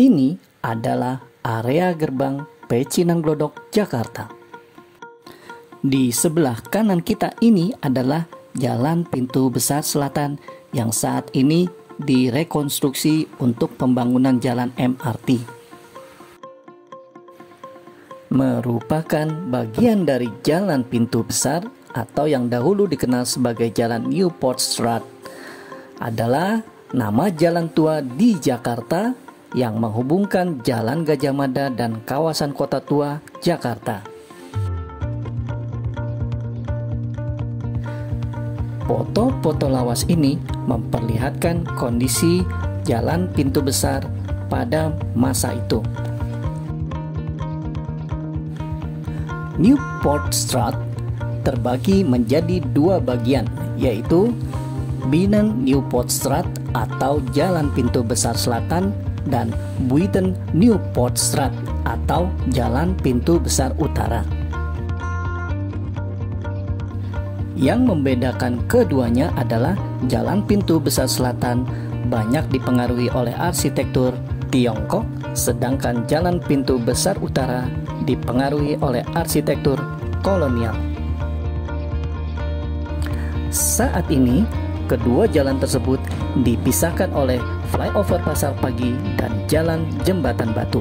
Ini adalah area gerbang Pecinan Glodok, Jakarta. Di sebelah kanan kita ini adalah Jalan Pintu Besar Selatan yang saat ini direkonstruksi untuk pembangunan jalan MRT. Merupakan bagian dari Jalan Pintu Besar atau yang dahulu dikenal sebagai Jalan Newport Street, adalah nama jalan tua di Jakarta yang menghubungkan Jalan Gajah Mada dan kawasan Kota Tua, Jakarta. Foto-foto lawas ini memperlihatkan kondisi Jalan Pintu Besar pada masa itu. Newport Street terbagi menjadi dua bagian, yaitu Binnen Newport Street atau Jalan Pintu Besar Selatan dan Buiten Newport Street atau Jalan Pintu Besar Utara. Yang membedakan keduanya adalah Jalan Pintu Besar Selatan banyak dipengaruhi oleh arsitektur Tiongkok, sedangkan Jalan Pintu Besar Utara dipengaruhi oleh arsitektur kolonial. Saat ini, kedua jalan tersebut dipisahkan oleh flyover Pasar Pagi dan Jalan Jembatan Batu.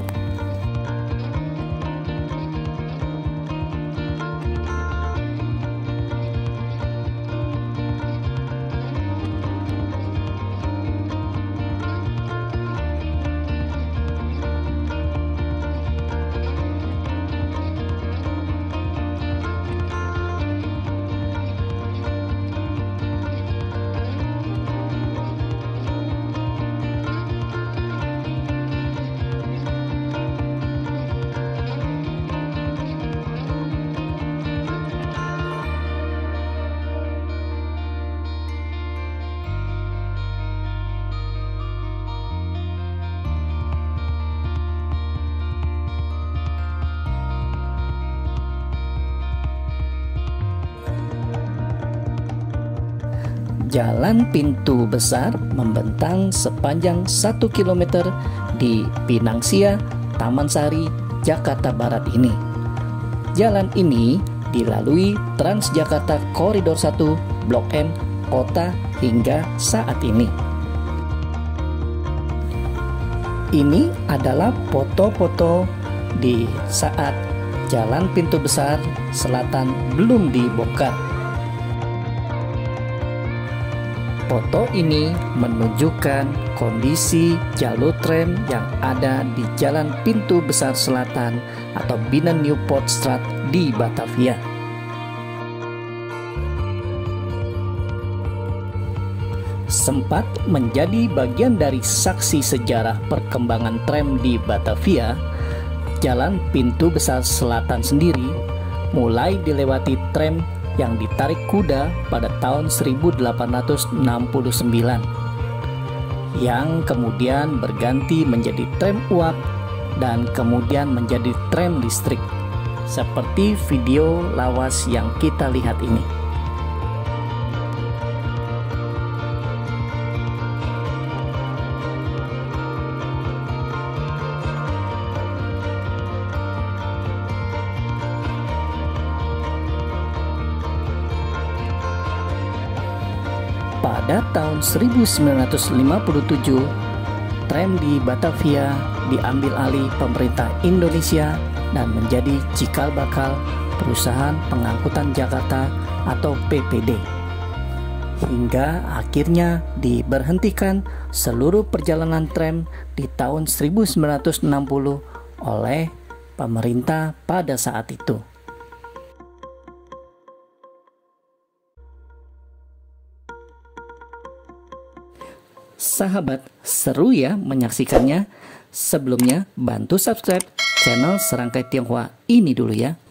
Jalan Pintu Besar membentang sepanjang 1 km di Pinangsia, Taman Sari, Jakarta Barat ini. Jalan ini dilalui Transjakarta Koridor 1, Blok M, Kota hingga saat ini. Ini adalah foto-foto di saat Jalan Pintu Besar Selatan belum dibongkar. Foto ini menunjukkan kondisi jalur tram yang ada di Jalan Pintu Besar Selatan atau Binnen Newport Street di Batavia. Sempat menjadi bagian dari saksi sejarah perkembangan tram di Batavia, Jalan Pintu Besar Selatan sendiri mulai dilewati tram yang ditarik kuda pada tahun 1869 yang kemudian berganti menjadi tram uap dan kemudian menjadi tram listrik seperti video lawas yang kita lihat ini. Pada tahun 1957, tram di Batavia diambil alih pemerintah Indonesia dan menjadi cikal bakal Perusahaan Pengangkutan Jakarta atau PPD. Hingga akhirnya diberhentikan seluruh perjalanan tram di tahun 1960 oleh pemerintah pada saat itu. Sahabat, seru ya menyaksikannya. Sebelumnya, bantu subscribe channel Serangkai Tionghoa ini dulu ya.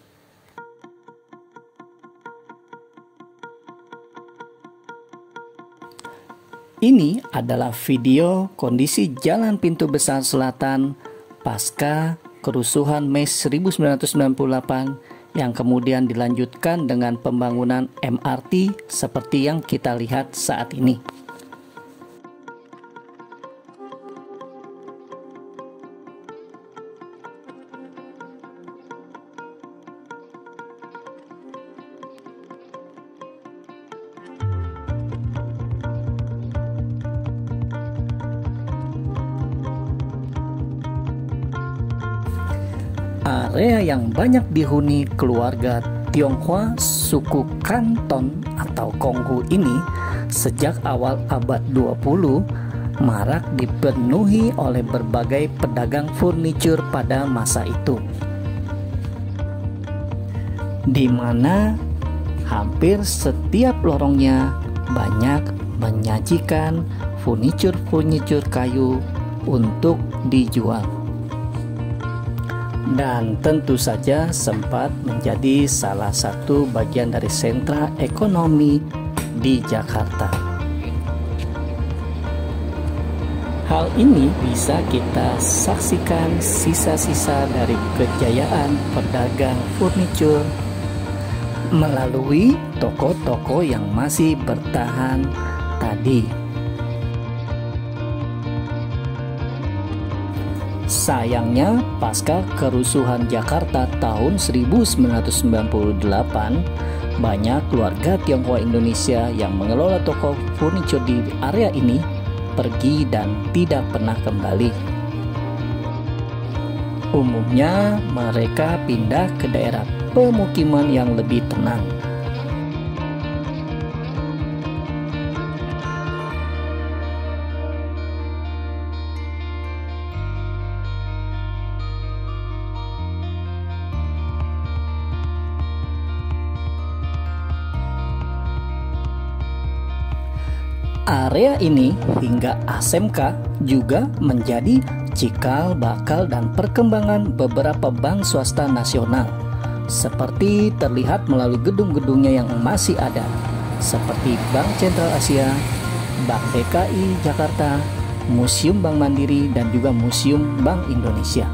Ini adalah video kondisi Jalan Pintu Besar Selatan pasca kerusuhan Mei 1998 yang kemudian dilanjutkan dengan pembangunan MRT seperti yang kita lihat saat ini. area yang banyak dihuni keluarga Tionghoa suku Kanton atau Konghu ini sejak awal abad 20 marak dipenuhi oleh berbagai pedagang furnitur pada masa itu, di mana hampir setiap lorongnya banyak menyajikan furnitur kayu untuk dijual. Dan tentu saja sempat menjadi salah satu bagian dari sentra ekonomi di Jakarta. Hal ini bisa kita saksikan sisa-sisa dari kejayaan pedagang furnitur melalui toko-toko yang masih bertahan tadi. Sayangnya, pasca kerusuhan Jakarta tahun 1998, banyak keluarga Tionghoa Indonesia yang mengelola toko furnitur di area ini pergi dan tidak pernah kembali. Umumnya mereka pindah ke daerah pemukiman yang lebih tenang. Area ini hingga ASMK juga menjadi cikal bakal dan perkembangan beberapa bank swasta nasional, seperti terlihat melalui gedung-gedungnya yang masih ada, seperti Bank Sentral Asia, Bank DKI Jakarta, Museum Bank Mandiri, dan juga Museum Bank Indonesia.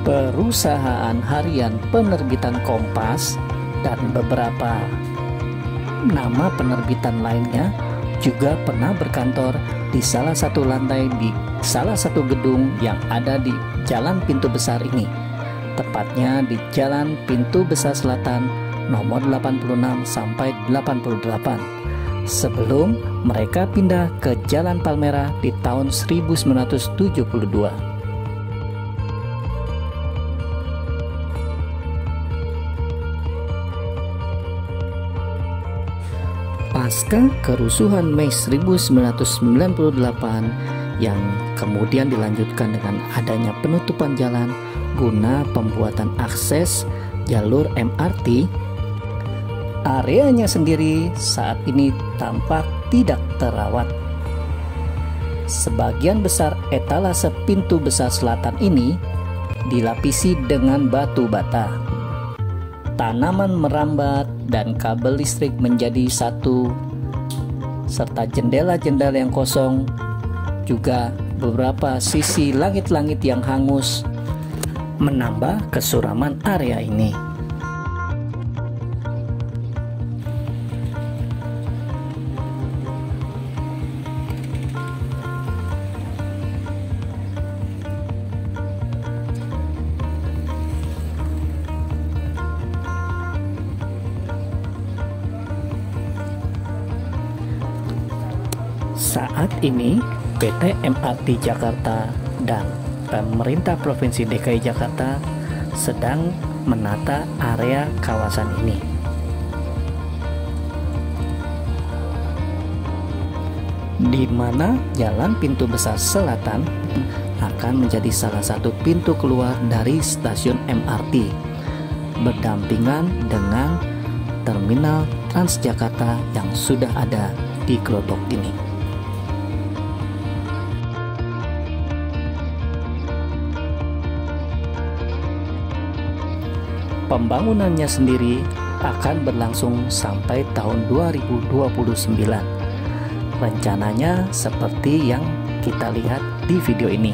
Perusahaan harian penerbitan Kompas dan beberapa nama penerbitan lainnya juga pernah berkantor di salah satu lantai di salah satu gedung yang ada di Jalan Pintu Besar ini, tepatnya di Jalan Pintu Besar Selatan nomor 86 sampai 88, sebelum mereka pindah ke Jalan Palmerah di tahun 1972. Pasca kerusuhan Mei 1998 yang kemudian dilanjutkan dengan adanya penutupan jalan guna pembuatan akses jalur MRT, areanya sendiri saat ini tampak tidak terawat. Sebagian besar etalase pintu besar selatan ini dilapisi dengan batu bata. Tanaman merambat dan kabel listrik menjadi satu, serta jendela-jendela yang kosong, juga beberapa sisi langit-langit yang hangus, menambah kesuraman area ini. Saat ini PT MRT Jakarta dan pemerintah Provinsi DKI Jakarta sedang menata area kawasan ini, di mana Jalan Pintu Besar Selatan akan menjadi salah satu pintu keluar dari stasiun MRT, berdampingan dengan terminal Transjakarta yang sudah ada di Glodok ini. Pembangunannya sendiri akan berlangsung sampai tahun 2029. Rencananya seperti yang kita lihat di video ini.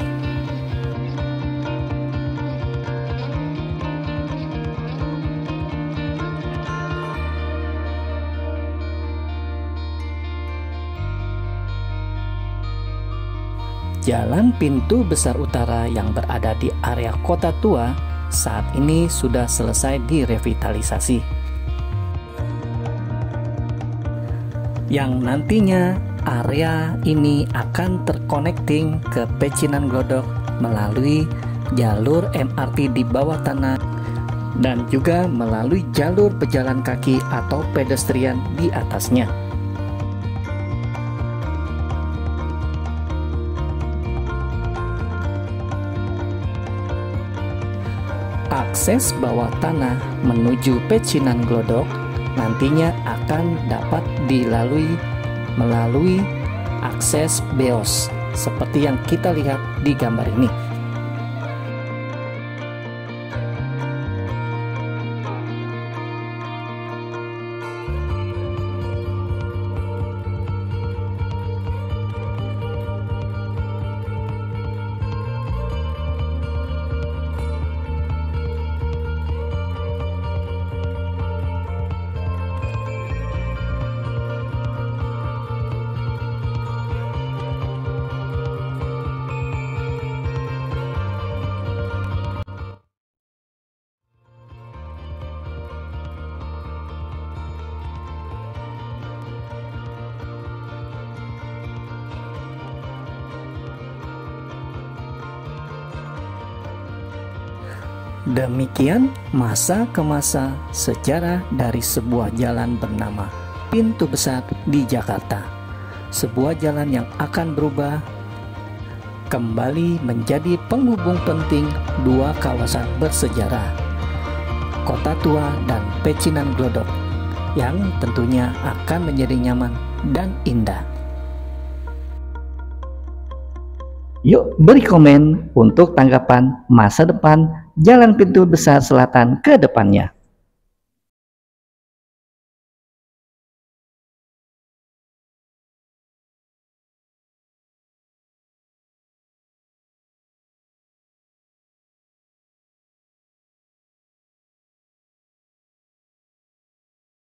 Jalan Pintu Besar Utara yang berada di area Kota Tua saat ini sudah selesai direvitalisasi, yang nantinya Area ini akan terconnecting ke Pecinan Glodok melalui jalur MRT di bawah tanah dan juga melalui jalur pejalan kaki atau pedestrian di atasnya. Akses bawah tanah menuju Pecinan Glodok nantinya akan dapat dilalui melalui akses BEOS seperti yang kita lihat di gambar ini. Demikian masa ke masa sejarah dari sebuah jalan bernama Pintu Besar di Jakarta. Sebuah jalan yang akan berubah kembali menjadi penghubung penting dua kawasan bersejarah, Kota Tua dan Pecinan Glodok, yang tentunya akan menjadi nyaman dan indah. Yuk beri komen untuk tanggapan masa depan Jalan Pintu Besar Selatan ke depannya.